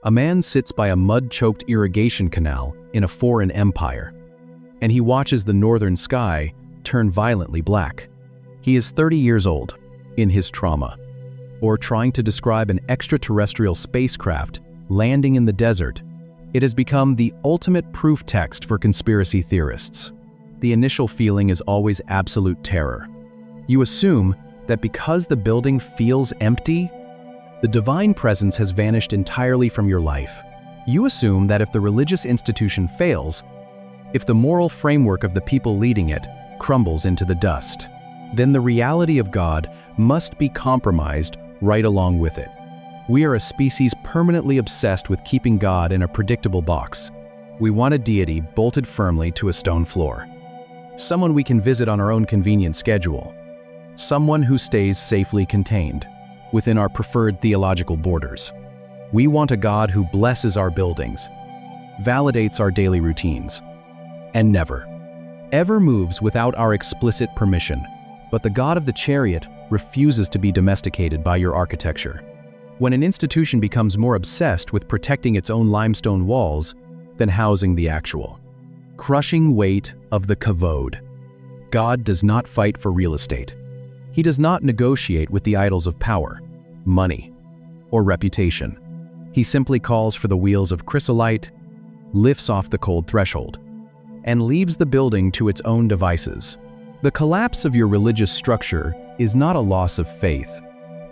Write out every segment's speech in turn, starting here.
A man sits by a mud-choked irrigation canal in a foreign empire, and he watches the northern sky turn violently black. He is 30 years old, in his trauma, or trying to describe an extraterrestrial spacecraft landing in the desert. It has become the ultimate proof text for conspiracy theorists. The initial feeling is always absolute terror. You assume that because the building feels empty, the divine presence has vanished entirely from your life. You assume that if the religious institution fails, if the moral framework of the people leading it crumbles into the dust, then the reality of God must be compromised right along with it. We are a species permanently obsessed with keeping God in a predictable box. We want a deity bolted firmly to a stone floor. Someone we can visit on our own convenient schedule. Someone who stays safely contained within our preferred theological borders. We want a God who blesses our buildings, validates our daily routines, and never, ever moves without our explicit permission. But the God of the chariot refuses to be domesticated by your architecture. When an institution becomes more obsessed with protecting its own limestone walls than housing the actual crushing weight of the kavod, God does not fight for real estate. He does not negotiate with the idols of power, money, or reputation. He simply calls for the wheels of chrysolite, lifts off the cold threshold, and leaves the building to its own devices. The collapse of your religious structure is not a loss of faith.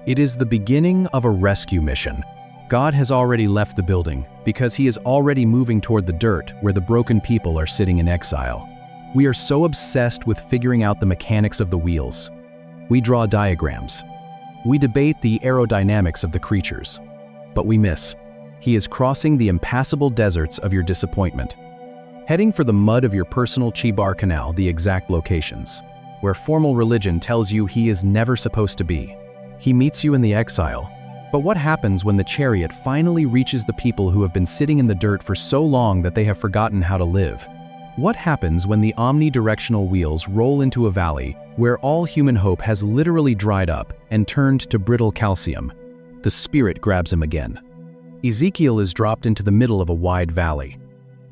It is the beginning of a rescue mission. God has already left the building because he is already moving toward the dirt where the broken people are sitting in exile. We are so obsessed with figuring out the mechanics of the wheels. We draw diagrams. We debate the aerodynamics of the creatures. But we miss. He is crossing the impassable deserts of your disappointment, heading for the mud of your personal Chibar Canal, the exact locations where formal religion tells you he is never supposed to be. He meets you in the exile. But what happens when the chariot finally reaches the people who have been sitting in the dirt for so long that they have forgotten how to live? What happens when the omnidirectional wheels roll into a valley where all human hope has literally dried up and turned to brittle calcium? The spirit grabs him again. Ezekiel is dropped into the middle of a wide valley.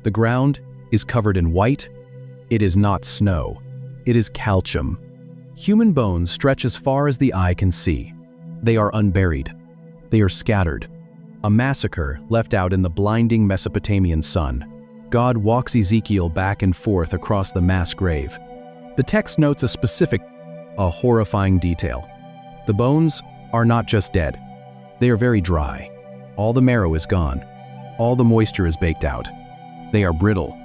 The ground is covered in white. It is not snow. It is calcium. Human bones stretch as far as the eye can see. They are unburied. They are scattered. A massacre left out in the blinding Mesopotamian sun. God walks Ezekiel back and forth across the mass grave. The text notes a horrifying detail. The bones are not just dead. They are very dry. All the marrow is gone. All the moisture is baked out. They are brittle,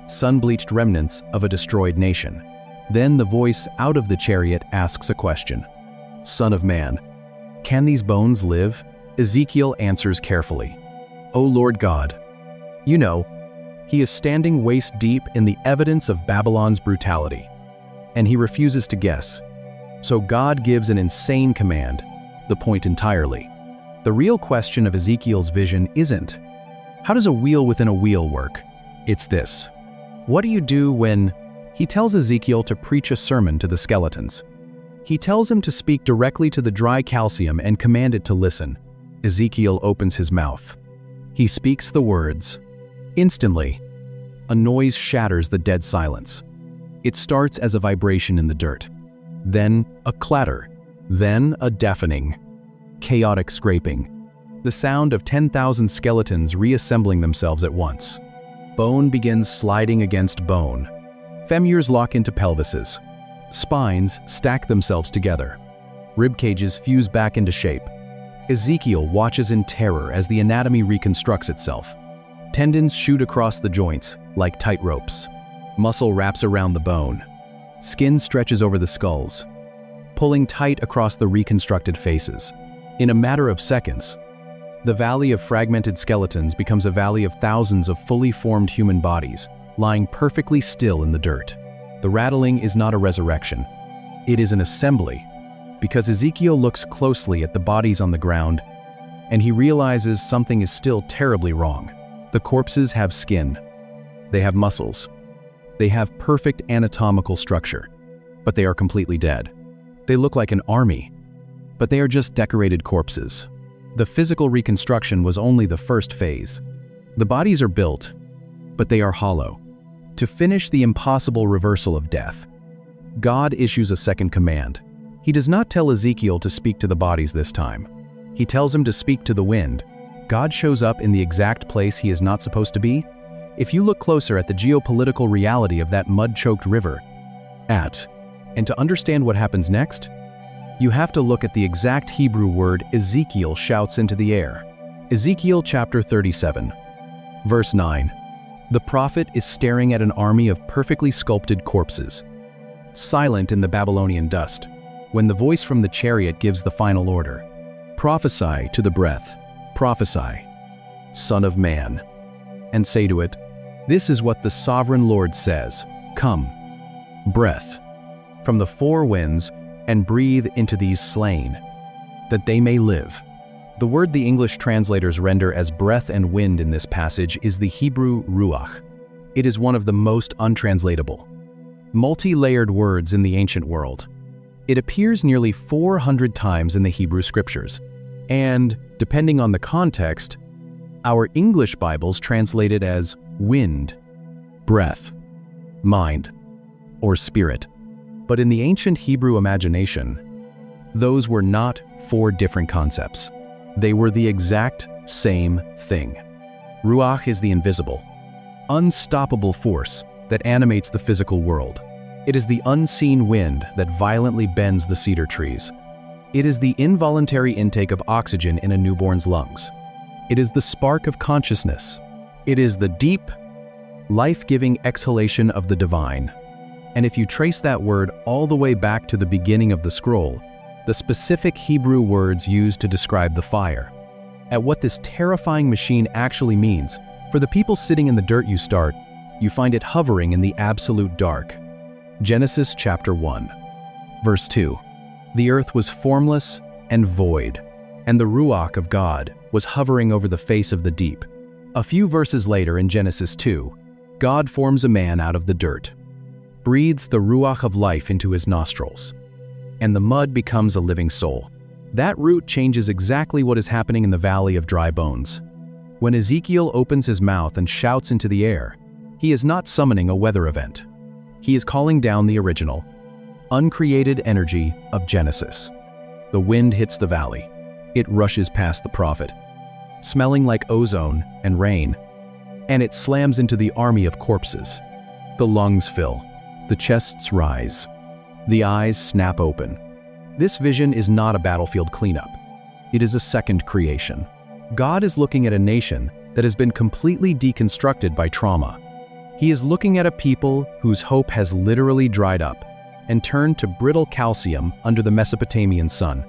sun-bleached remnants of a destroyed nation. Then the voice out of the chariot asks a question. Son of man, can these bones live? Ezekiel answers carefully. O Lord God, you know, he is standing waist-deep in the evidence of Babylon's brutality, and he refuses to guess. So God gives an insane command, the point entirely. The real question of Ezekiel's vision isn't, how does a wheel within a wheel work? It's this. What do you do when... He tells Ezekiel to preach a sermon to the skeletons. He tells him to speak directly to the dry calcium and command it to listen. Ezekiel opens his mouth. He speaks the words. Instantly, a noise shatters the dead silence. It starts as a vibration in the dirt, then a clatter, then a deafening, chaotic scraping. The sound of 10,000 skeletons reassembling themselves at once. Bone begins sliding against bone. Femurs lock into pelvises. Spines stack themselves together. Rib cages fuse back into shape. Ezekiel watches in terror as the anatomy reconstructs itself. Tendons shoot across the joints like tight ropes. Muscle wraps around the bone. Skin stretches over the skulls, pulling tight across the reconstructed faces. In a matter of seconds, the valley of fragmented skeletons becomes a valley of thousands of fully formed human bodies, lying perfectly still in the dirt. The rattling is not a resurrection. It is an assembly, because Ezekiel looks closely at the bodies on the ground, and he realizes something is still terribly wrong. The corpses have skin. They have muscles. They have perfect anatomical structure, but they are completely dead. They look like an army, but they are just decorated corpses. The physical reconstruction was only the first phase. The bodies are built, but they are hollow. To finish the impossible reversal of death, God issues a second command. He does not tell Ezekiel to speak to the bodies this time. He tells him to speak to the wind. God shows up in the exact place he is not supposed to be. If you look closer at the geopolitical reality of that mud-choked river, and to understand what happens next, you have to look at the exact Hebrew word Ezekiel shouts into the air. Ezekiel chapter 37, verse 9. The prophet is staring at an army of perfectly sculpted corpses, silent in the Babylonian dust, when the voice from the chariot gives the final order. Prophesy to the breath, prophesy, Son of Man, and say to it, this is what the sovereign Lord says, come, breath, from the four winds, and breathe into these slain, that they may live. The word the English translators render as breath and wind in this passage is the Hebrew ruach. It is one of the most untranslatable, multi-layered words in the ancient world. It appears nearly 400 times in the Hebrew scriptures, and, depending on the context, our English Bibles translate it as wind, breath, mind, or spirit. But in the ancient Hebrew imagination, those were not four different concepts. They were the exact same thing. Ruach is the invisible, unstoppable force that animates the physical world. It is the unseen wind that violently bends the cedar trees. It is the involuntary intake of oxygen in a newborn's lungs. It is the spark of consciousness. It is the deep, life-giving exhalation of the divine. And if you trace that word all the way back to the beginning of the scroll, the specific Hebrew words used to describe the fire, at what this terrifying machine actually means, for the people sitting in the dirt you find it hovering in the absolute dark. Genesis chapter 1, verse 2. The earth was formless and void, and the Ruach of God was hovering over the face of the deep. A few verses later in Genesis 2, God forms a man out of the dirt, breathes the Ruach of life into his nostrils, and the mud becomes a living soul. That root changes exactly what is happening in the valley of dry bones. When Ezekiel opens his mouth and shouts into the air, he is not summoning a weather event. He is calling down the original, uncreated energy of Genesis. The wind hits the valley. It rushes past the prophet, smelling like ozone and rain, and it slams into the army of corpses. The lungs fill, the chests rise, the eyes snap open. This vision is not a battlefield cleanup. It is a second creation. God is looking at a nation that has been completely deconstructed by trauma. He is looking at a people whose hope has literally dried up and turned to brittle calcium under the Mesopotamian sun.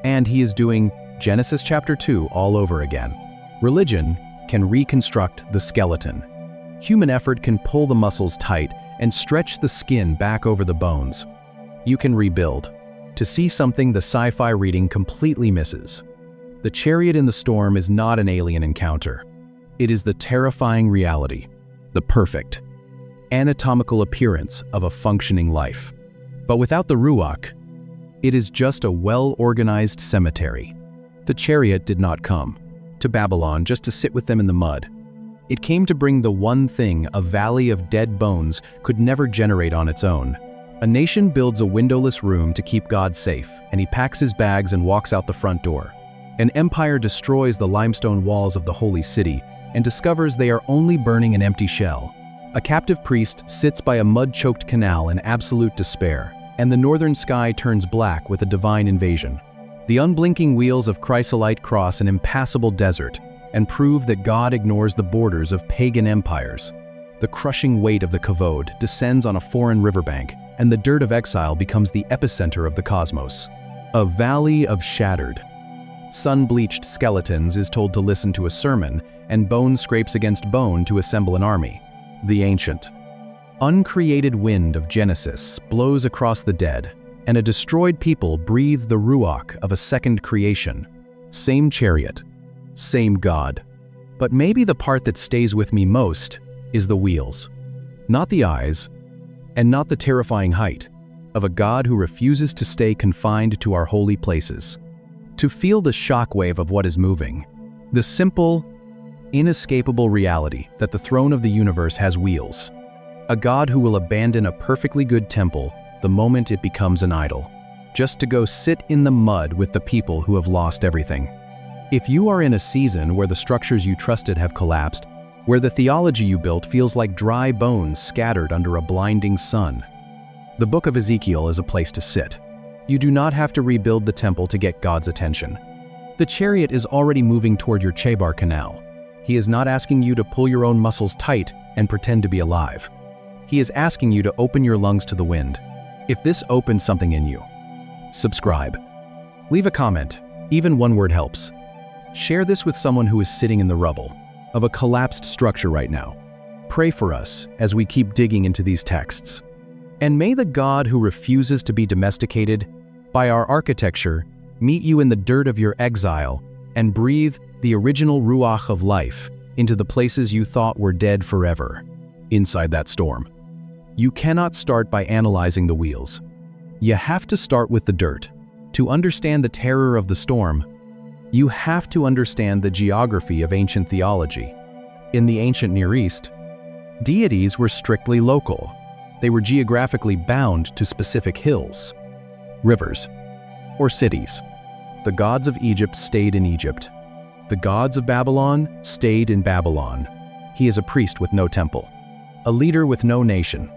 And he is doing Genesis chapter 2 all over again. Religion can reconstruct the skeleton. Human effort can pull the muscles tight and stretch the skin back over the bones. You can rebuild, to see something the sci-fi reading completely misses. The chariot in the storm is not an alien encounter. It is the terrifying reality, the perfect, anatomical appearance of a functioning life. But without the Ruach, it is just a well-organized cemetery. The chariot did not come to Babylon just to sit with them in the mud. It came to bring the one thing a valley of dead bones could never generate on its own. A nation builds a windowless room to keep God safe, and he packs his bags and walks out the front door. An empire destroys the limestone walls of the holy city and discovers they are only burning an empty shell. A captive priest sits by a mud-choked canal in absolute despair, and the northern sky turns black with a divine invasion. The unblinking wheels of chrysolite cross an impassable desert and prove that God ignores the borders of pagan empires. The crushing weight of the kavod descends on a foreign riverbank, and the dirt of exile becomes the epicenter of the cosmos. A valley of shattered, sun-bleached skeletons is told to listen to a sermon, and bone scrapes against bone to assemble an army. The ancient, uncreated wind of Genesis blows across the dead, and a destroyed people breathe the ruach of a second creation. Same chariot, same God. But maybe the part that stays with me most is the wheels. Not the eyes, and not the terrifying height, of a God who refuses to stay confined to our holy places. to feel the shockwave of what is moving, the simple, inescapable reality that the throne of the universe has wheels, a God who will abandon a perfectly good temple the moment it becomes an idol, just to go sit in the mud with the people who have lost everything. If you are in a season where the structures you trusted have collapsed, where the theology you built feels like dry bones scattered under a blinding sun, the book of Ezekiel is a place to sit. You do not have to rebuild the temple to get God's attention. The chariot is already moving toward your Chebar Canal. He is not asking you to pull your own muscles tight and pretend to be alive. He is asking you to open your lungs to the wind. If this opens something in you, subscribe. Leave a comment, even one word helps. Share this with someone who is sitting in the rubble of a collapsed structure right now. Pray for us as we keep digging into these texts. And may the God who refuses to be domesticated by our architecture meet you in the dirt of your exile and breathe the original ruach of life into the places you thought were dead forever, inside that storm. You cannot start by analyzing the wheels. You have to start with the dirt. To understand the terror of the storm, you have to understand the geography of ancient theology. In the ancient Near East, deities were strictly local. They were geographically bound to specific hills, rivers, or cities. The gods of Egypt stayed in Egypt. The gods of Babylon stayed in Babylon. He is a priest with no temple, a leader with no nation,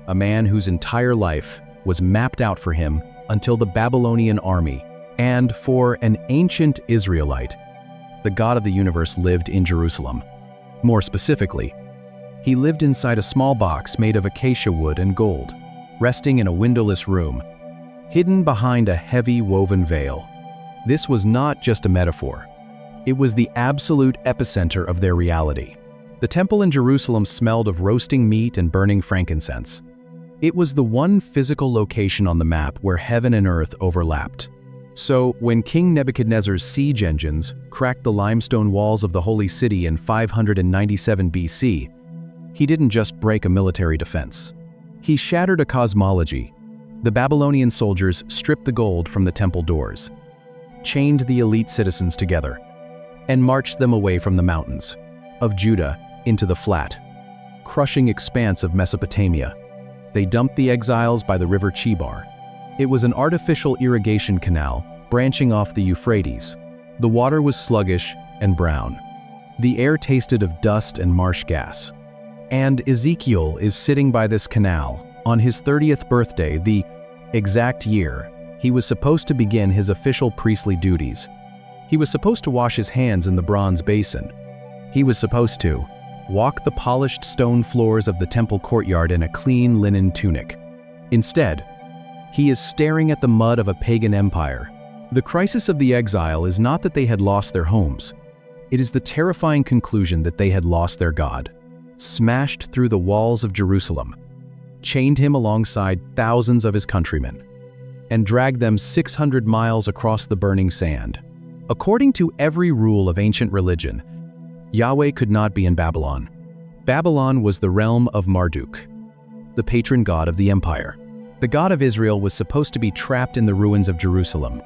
a man whose entire life was mapped out for him until the Babylonian army. And for an ancient Israelite, the God of the universe lived in Jerusalem. More specifically, he lived inside a small box made of acacia wood and gold, resting in a windowless room, hidden behind a heavy woven veil. This was not just a metaphor. It was the absolute epicenter of their reality. The temple in Jerusalem smelled of roasting meat and burning frankincense. It was the one physical location on the map where heaven and earth overlapped. So, when King Nebuchadnezzar's siege engines cracked the limestone walls of the Holy City in 597 BC, he didn't just break a military defense. He shattered a cosmology. The Babylonian soldiers stripped the gold from the temple doors, chained the elite citizens together, and marched them away from the mountains of Judah into the flat, crushing expanse of Mesopotamia. They dumped the exiles by the river Chebar. It was an artificial irrigation canal branching off the Euphrates. The water was sluggish and brown. The air tasted of dust and marsh gas. And Ezekiel is sitting by this canal on his 30th birthday, the exact year he was supposed to begin his official priestly duties. He was supposed to wash his hands in the bronze basin. He was supposed to walk the polished stone floors of the temple courtyard in a clean linen tunic. Instead, he is staring at the mud of a pagan empire. The crisis of the exile is not that they had lost their homes. It is the terrifying conclusion that they had lost their God. Smashed through the walls of Jerusalem, chained him alongside thousands of his countrymen, and dragged them 600 miles across the burning sand. According to every rule of ancient religion, Yahweh could not be in Babylon. Babylon was the realm of Marduk, the patron god of the empire. The God of Israel was supposed to be trapped in the ruins of Jerusalem,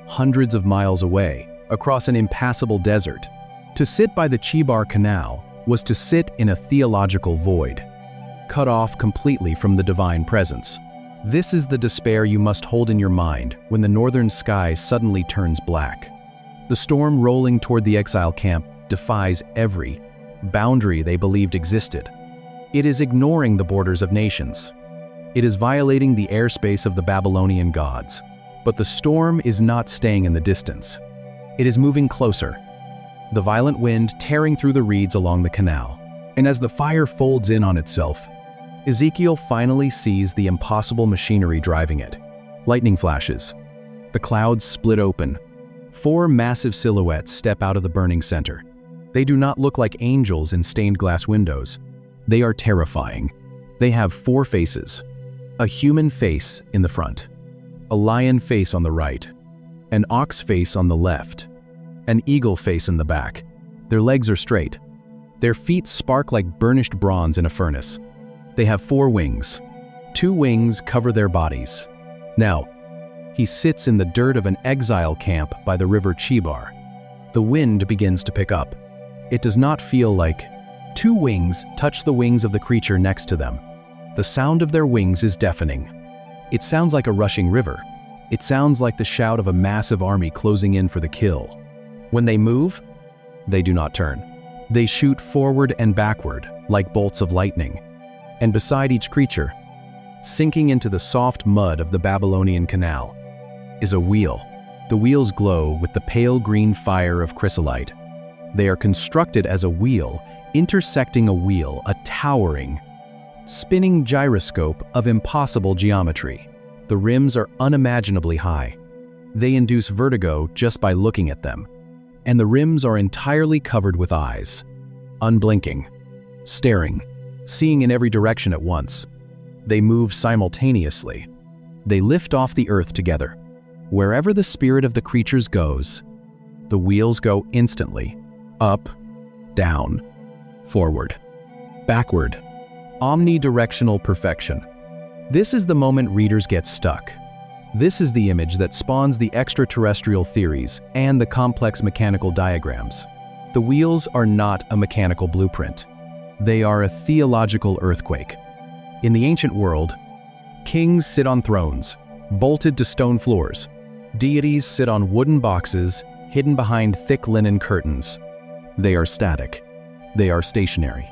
hundreds of miles away, across an impassable desert. To sit by the Chebar Canal was to sit in a theological void, cut off completely from the divine presence. This is the despair you must hold in your mind when the northern sky suddenly turns black. The storm rolling toward the exile camp defies every boundary they believed existed. It is ignoring the borders of nations. It is violating the airspace of the Babylonian gods. But the storm is not staying in the distance. It is moving closer, the violent wind tearing through the reeds along the canal. And as the fire folds in on itself, Ezekiel finally sees the impossible machinery driving it. Lightning flashes. The clouds split open. 4 massive silhouettes step out of the burning center. They do not look like angels in stained glass windows. They are terrifying. They have 4 faces. A human face in the front, a lion face on the right, an ox face on the left, an eagle face in the back. Their legs are straight. Their feet spark like burnished bronze in a furnace. They have 4 wings. 2 wings cover their bodies. Now, He sits in the dirt of an exile camp by the river Chebar. The wind begins to pick up. It does not feel like. Two wings touch the wings of the creature next to them. The sound of their wings is deafening. It sounds like a rushing river. It sounds like the shout of a massive army closing in for the kill. When they move, they do not turn. They shoot forward and backward, like bolts of lightning. And beside each creature, sinking into the soft mud of the Babylonian canal, is a wheel. The wheels glow with the pale green fire of chrysolite. They are constructed as a wheel, intersecting a wheel, a towering, spinning gyroscope of impossible geometry. The rims are unimaginably high. They induce vertigo just by looking at them. And the rims are entirely covered with eyes, unblinking, staring, seeing in every direction at once. They move simultaneously. They lift off the earth together. Wherever the spirit of the creatures goes, the wheels go instantly. Up, down, forward, backward. Omnidirectional perfection. This is the moment readers get stuck. This is the image that spawns the extraterrestrial theories and the complex mechanical diagrams. The wheels are not a mechanical blueprint. They are a theological earthquake. In the ancient world, kings sit on thrones, bolted to stone floors. Deities sit on wooden boxes, hidden behind thick linen curtains. They are static. They are stationary.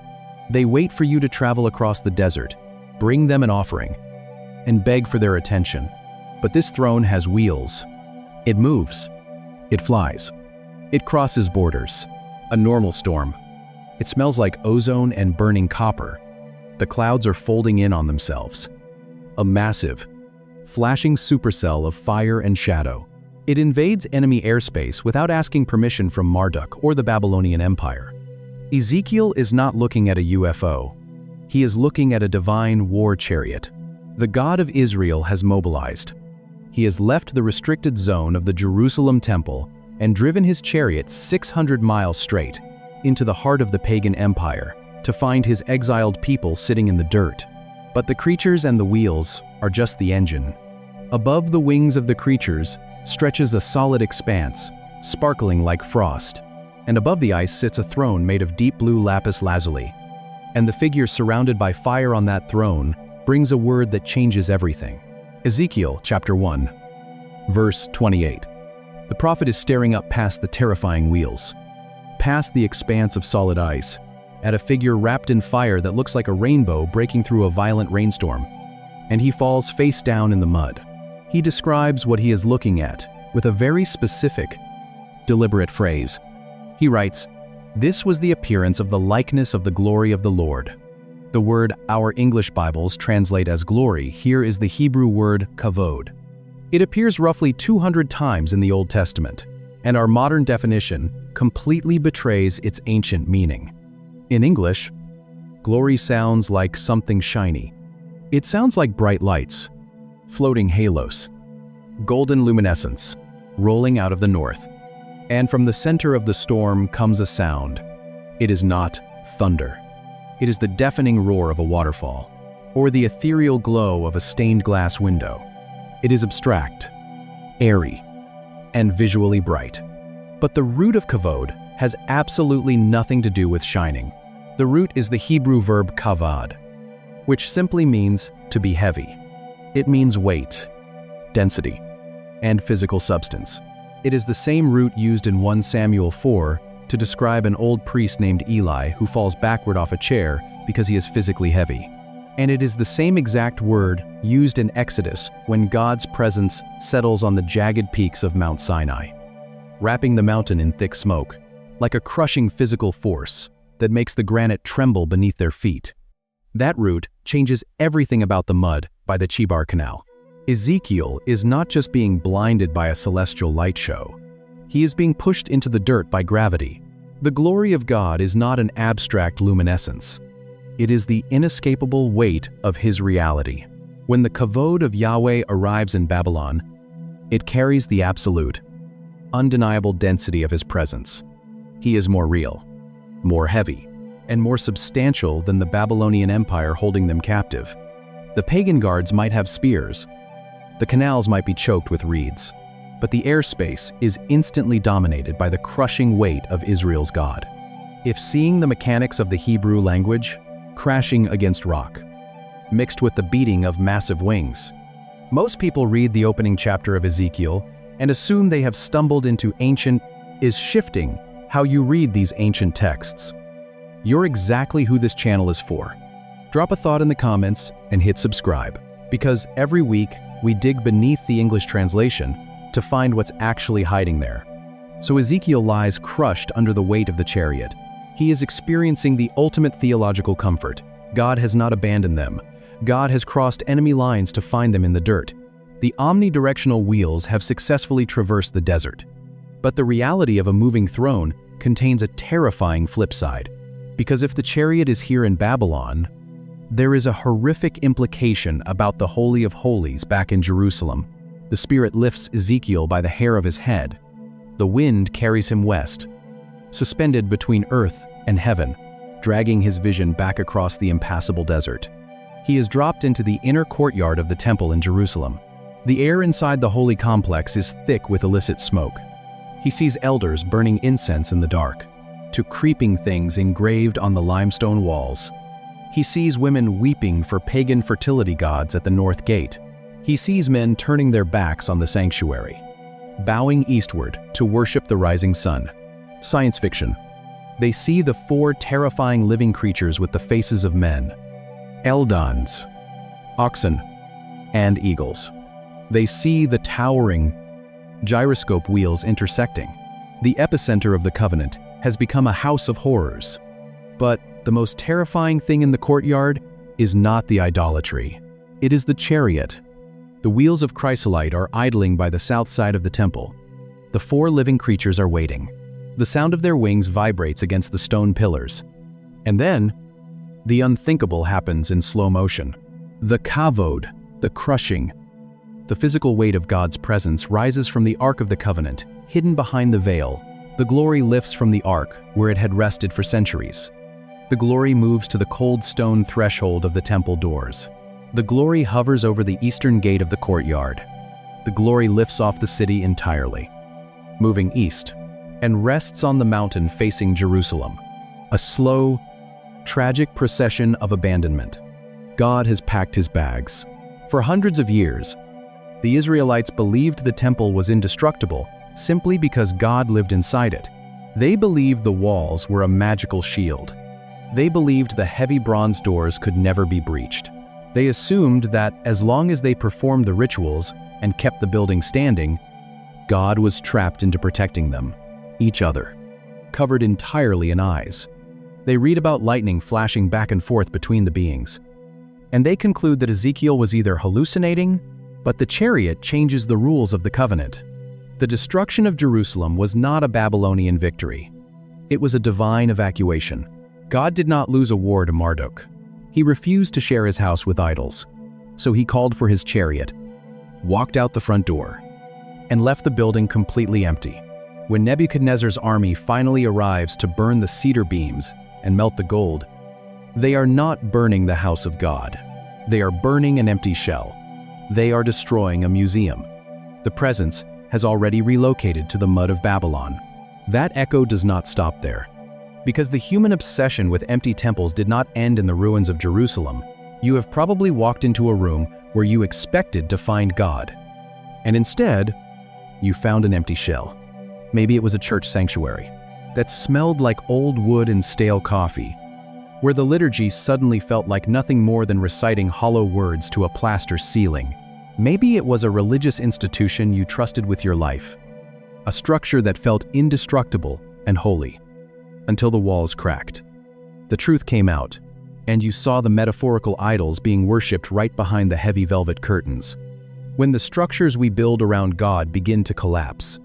They wait for you to travel across the desert, bring them an offering, and beg for their attention. But this throne has wheels. It moves. It flies. It crosses borders. A normal storm. It smells like ozone and burning copper. The clouds are folding in on themselves. A massive, flashing supercell of fire and shadow. It invades enemy airspace without asking permission from Marduk or the Babylonian Empire. Ezekiel is not looking at a UFO. He is looking at a divine war chariot. The God of Israel has mobilized. He has left the restricted zone of the Jerusalem temple and driven his chariot 600 miles straight into the heart of the pagan empire to find his exiled people sitting in the dirt. But the creatures and the wheels are just the engine. Above the wings of the creatures stretches a solid expanse, sparkling like frost. And above the ice sits a throne made of deep blue lapis lazuli. And the figure surrounded by fire on that throne brings a word that changes everything. Ezekiel chapter 1, verse 28. The prophet is staring up past the terrifying wheels, past the expanse of solid ice, at a figure wrapped in fire that looks like a rainbow breaking through a violent rainstorm. And he falls face down in the mud. He describes what he is looking at with a very specific, deliberate phrase. He writes, "This was the appearance of the likeness of the glory of the Lord." The word our English Bibles translate as glory here is the Hebrew word kavod. It appears roughly 200 times in the Old Testament, and our modern definition completely betrays its ancient meaning. In English, glory sounds like something shiny. It sounds like bright lights, floating halos, golden luminescence, rolling out of the north. And from the center of the storm comes a sound. It is not thunder. It is the deafening roar of a waterfall, or the ethereal glow of a stained glass window. It is abstract, airy, and visually bright. But the root of kavod has absolutely nothing to do with shining. The root is the Hebrew verb kavad, which simply means to be heavy. It means weight, density, and physical substance. It is the same root used in 1 Samuel 4 to describe an old priest named Eli who falls backward off a chair because he is physically heavy. And it is the same exact word used in Exodus when God's presence settles on the jagged peaks of Mount Sinai, wrapping the mountain in thick smoke, like a crushing physical force that makes the granite tremble beneath their feet. That root changes everything about the mud by the Chebar Canal. Ezekiel is not just being blinded by a celestial light show. He is being pushed into the dirt by gravity. The glory of God is not an abstract luminescence. It is the inescapable weight of his reality. When the kavod of Yahweh arrives in Babylon, it carries the absolute, undeniable density of his presence. He is more real, more heavy, and more substantial than the Babylonian Empire holding them captive. The pagan guards might have spears. The canals might be choked with reeds, but the airspace is instantly dominated by the crushing weight of Israel's God. If seeing the mechanics of the Hebrew language, crashing against rock, mixed with the beating of massive wings. Most people read the opening chapter of Ezekiel and assume they have stumbled into ancient is shifting how you read these ancient texts. You're exactly who this channel is for. Drop a thought in the comments and hit subscribe, because every week we dig beneath the English translation to find what's actually hiding there. So Ezekiel lies crushed under the weight of the chariot. He is experiencing the ultimate theological comfort. God has not abandoned them. God has crossed enemy lines to find them in the dirt. The omnidirectional wheels have successfully traversed the desert. But the reality of a moving throne contains a terrifying flip side. Because if the chariot is here in Babylon, there is a horrific implication about the Holy of Holies back in Jerusalem. The Spirit lifts Ezekiel by the hair of his head. The wind carries him west, suspended between earth and heaven, dragging his vision back across the impassable desert. He is dropped into the inner courtyard of the temple in Jerusalem. The air inside the holy complex is thick with illicit smoke. He sees elders burning incense in the dark, to creeping things engraved on the limestone walls. He sees women weeping for pagan fertility gods at the north gate. He sees men turning their backs on the sanctuary, bowing eastward to worship the rising sun. Science fiction. They see the 4 terrifying living creatures with the faces of men, eldons, oxen, and eagles. They see the towering gyroscope wheels intersecting. The epicenter of the covenant has become a house of horrors. But the most terrifying thing in the courtyard is not the idolatry. It is the chariot. The wheels of chrysolite are idling by the south side of the temple. The 4 living creatures are waiting. The sound of their wings vibrates against the stone pillars. And then, the unthinkable happens in slow motion. The kavod, the crushing, the physical weight of God's presence rises from the Ark of the Covenant, hidden behind the veil. The glory lifts from the Ark, where it had rested for centuries. The glory moves to the cold stone threshold of the temple doors. The glory hovers over the eastern gate of the courtyard. The glory lifts off the city entirely, moving east, and rests on the mountain facing Jerusalem. A slow, tragic procession of abandonment. God has packed his bags. For hundreds of years, the Israelites believed the temple was indestructible simply because God lived inside it. They believed the walls were a magical shield. They believed the heavy bronze doors could never be breached. They assumed that as long as they performed the rituals and kept the building standing, God was trapped into protecting them, each other, covered entirely in eyes. They read about lightning flashing back and forth between the beings. And they conclude that Ezekiel was either hallucinating, but the chariot changes the rules of the covenant. The destruction of Jerusalem was not a Babylonian victory. It was a divine evacuation. God did not lose a war to Marduk. He refused to share his house with idols. So he called for his chariot, walked out the front door, and left the building completely empty. When Nebuchadnezzar's army finally arrives to burn the cedar beams and melt the gold, they are not burning the house of God. They are burning an empty shell. They are destroying a museum. The presence has already relocated to the mud of Babylon. That echo does not stop there. Because the human obsession with empty temples did not end in the ruins of Jerusalem, you have probably walked into a room where you expected to find God. And instead, you found an empty shell. Maybe it was a church sanctuary that smelled like old wood and stale coffee, where the liturgy suddenly felt like nothing more than reciting hollow words to a plaster ceiling. Maybe it was a religious institution you trusted with your life, a structure that felt indestructible and holy, until the walls cracked. The truth came out, and you saw the metaphorical idols being worshipped right behind the heavy velvet curtains. When the structures we build around God begin to collapse,